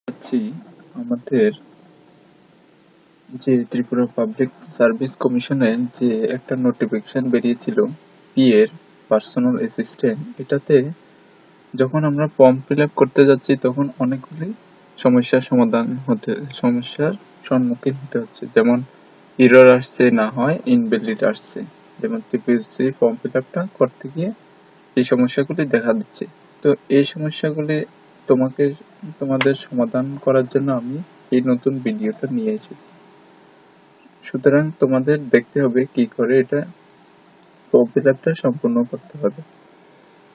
যাচ্ছি আমাদের যে ত্রিপুরা পাবলিক সার্ভিস কমিশনের যে একটা নোটিফিকেশন বেরিয়েছিল পিএর পার্সোনাল অ্যাসিস্ট্যান্ট, এটাতে যখন আমরা ফর্ম ফিল আপ করতে যাচ্ছি তখন অনেকগুলি সমস্যার সম্মুখীন হতে হচ্ছে। যেমন এরর আসছে, না হয় ইনভ্যালিড আসছে। যেমন টিপিএসসি ফর্ম ফিল আপটা করতে গিয়ে এই সমস্যাগুলি দেখা দিচ্ছে। তো এই সমস্যাগুলি তোমাদের সমাধান করার জন্য আমি এই নতুন ভিডিওটা নিয়ে এসেছি। সুতরাং তোমাদের দেখতে হবে কি করে এটা ফর্ম ফিল আপটা সম্পূর্ণ করতে হবে।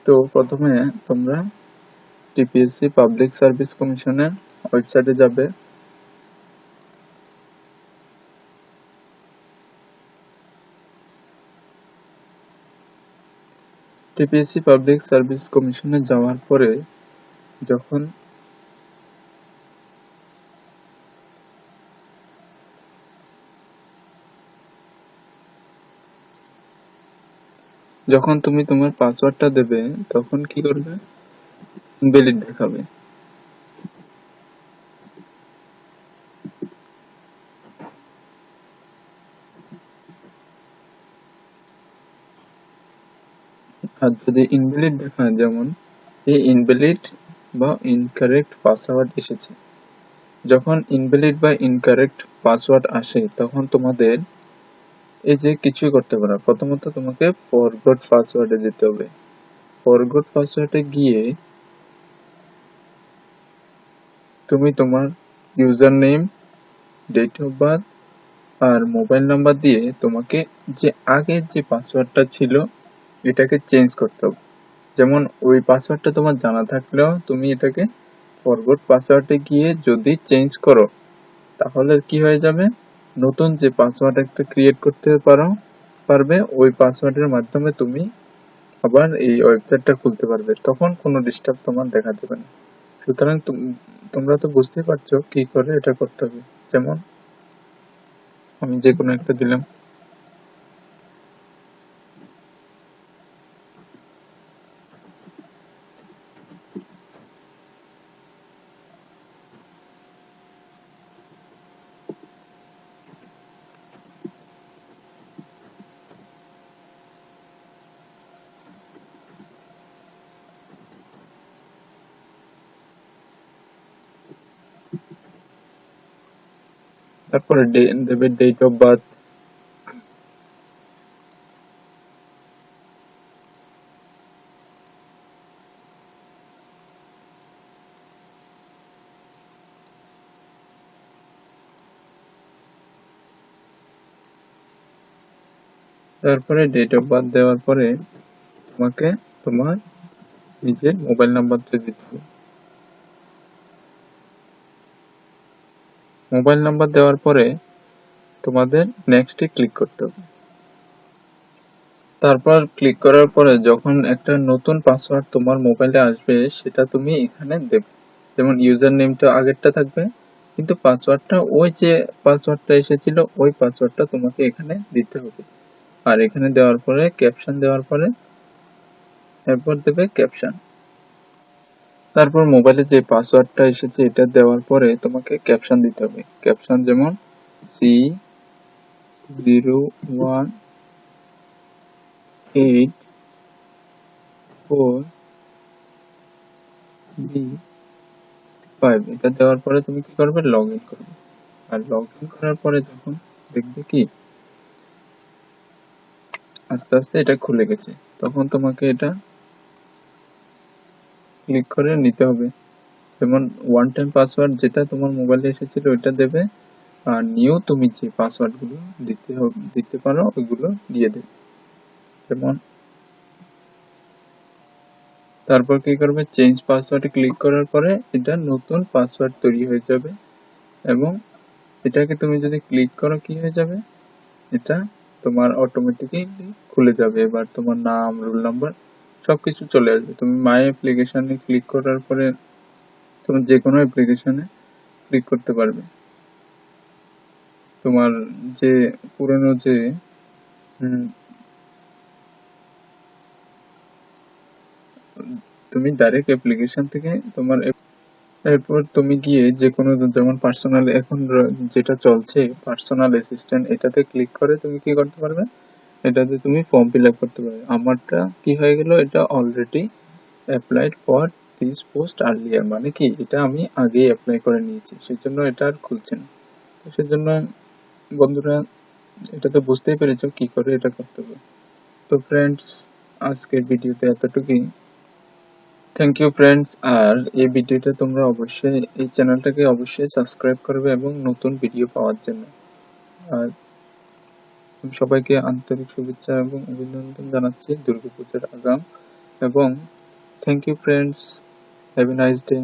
তো প্রথমে তোমরা টিপিএসসি পাবলিক সার্ভিস কমিশনের ওয়েবসাইটে যাবে। টিপিএসসি পাবলিক সার্ভিস কমিশনে যাওয়ার পরে যখন তুমি তোমার পাসওয়ার্ডটা দেবে তখন কি করবে, ইনভ্যালিড দেখাবে। আর যদি ইনভ্যালিড দেখায়, যেমন এই ইনভ্যালিড বা ইনকারেক্ট পাসওয়ার্ড এসেছে, যখন ইনভ্যালিড বা ইনকারেক্ট পাসওয়ার্ড আসে তখন তোমাদের এই যে কিছুই করতে পারো। প্রথমত তোমাকে ফরগট পাসওয়ার্ডে যেতে হবে। ফরগট পাসওয়ার্ডে গিয়ে তুমি তোমার user name, date of birth আর মোবাইল নাম্বার দিয়ে তোমাকে যে আগের যে পাসওয়ার্ডটা ছিল এটাকে চেঞ্জ করতে হবে। যেমন ওই পাসওয়ার্ডটা তোমার জানা থাকলেও তুমি এটাকে ফরগট পাসওয়ার্ডে গিয়ে যদি চেঞ্জ করো তাহলে কি হয়ে যাবে, নতুন যে পাসওয়ার্ড একটা ক্রিয়েট করতে পারবে, ওই পাসওয়ার্ডের মাধ্যমে তুমি আবার এই ওয়েবসাইটটা খুলতে পারবে, তখন কোনো ডিস্টার্ব তোমার দেখা দেবে না। সুতরাং তোমরা তো বুঝতেই পারছো কি করে এটা করতে হবে। যেমন আমি যে কোনো একটা দিলাম। তারপরে দেবে ডেট অফ বার্থ। তারপরে ডেট অফ বার্থ দেওয়ার পরে তোমাকে তোমার নিজের মোবাইল নাম্বারটা দিতে হবে। মোবাইল নাম্বার দেওয়ার পরে তোমাদের নেক্সটে ক্লিক করতে হবে। তারপর ক্লিক করার পরে যখন একটা নতুন পাসওয়ার্ড তোমার মোবাইলে আসবে সেটা তুমি এখানে দেবে। যেমন ইউজার নেমটা আগেরটা থাকবে, কিন্তু পাসওয়ার্ডটা ওই যে পাসওয়ার্ডটা এসেছিল ওই পাসওয়ার্ডটা তোমাকে এখানে দিতে হবে। আর এখানে দেওয়ার পরে ক্যাপশন দেওয়ার পরে এরপর দেবে ক্যাপশন। তারপর মোবাইলে যে পাসওয়ার্ডটা এসেছে এটা দেওয়ার পরে তোমাকে ক্যাপশন দিতে হবে। ক্যাপশন যেমন C0184B5 এটা দেওয়ার পরে তুমি কি করবে, লগ ইন করবে। আর লগ ইন করার পরে যখন দেখবে কি আস্তে আস্তে এটা খুলে গেছে, তখন তোমাকে এটা ক্লিক করে নিতে হবে। যেমন ওয়ান টাইম পাসওয়ার্ড যেটা তোমার মোবাইলে এসেছিল ওইটা দেবে, আর নিউ তুমি যে পাসওয়ার্ড গুলো দিতে পারো ওইগুলো দিয়ে দেবে। যেমন তারপর কি করবে, চেঞ্জ পাসওয়ার্ডে ক্লিক করার পরে এটা নতুন পাসওয়ার্ড তৈরি হয়ে যাবে, এবং এটাকে তুমি যদি ক্লিক করো কি হয়ে যাবে, এটা তোমার অটোমেটিক্যালি খুলে যাবে। এবার তোমার নাম, রোল নাম্বার সবকিছু চলে আসবে। তুমি মাই অ্যাপ্লিকেশনে ক্লিক করার পরে তুমি যে কোনো অ্যাপ্লিকেশনে ক্লিক করতে পারবে। তোমার যে পুরনো যে তুমি ডাইরেক্ট অ্যাপ্লিকেশন থেকে তোমার এরপর তুমি গিয়ে যে কোনো, যেমন পার্সোনাল এখন যেটা চলছে পার্সোনাল অ্যাসিস্ট্যান্ট, এটাতে ক্লিক করে তুমি কি করতে পারবে, এটাতে তুমি ফর্ম ফিল আপ করতে পারবে। আমারটা কি হয়ে গেল, এটা already applied for this post earlier, মানে কি এটা আমি আগেই অ্যাপ্লাই করে নিয়েছি, সেজন্য এটা আর খুলছে না। তো সেজন্য বন্ধুরা এটা তো বুঝতেই পেরেছো কি করে এটা করতে হবে। তো ফ্রেন্ডস, আজকের ভিডিওতে এতটুকুই। Thank you friends. আর এই ভিডিওটা তোমরা অবশ্যই, এই চ্যানেলটাকে অবশ্যই সাবস্ক্রাইব করবে এবং নতুন ভিডিও পাওয়ার জন্য। আর সবাইকে আন্তরিক শুভেচ্ছা এবং অভিনন্দন জানাচ্ছি দুর্গাপূজার আগাম, এবং thank you friends, have a nice day.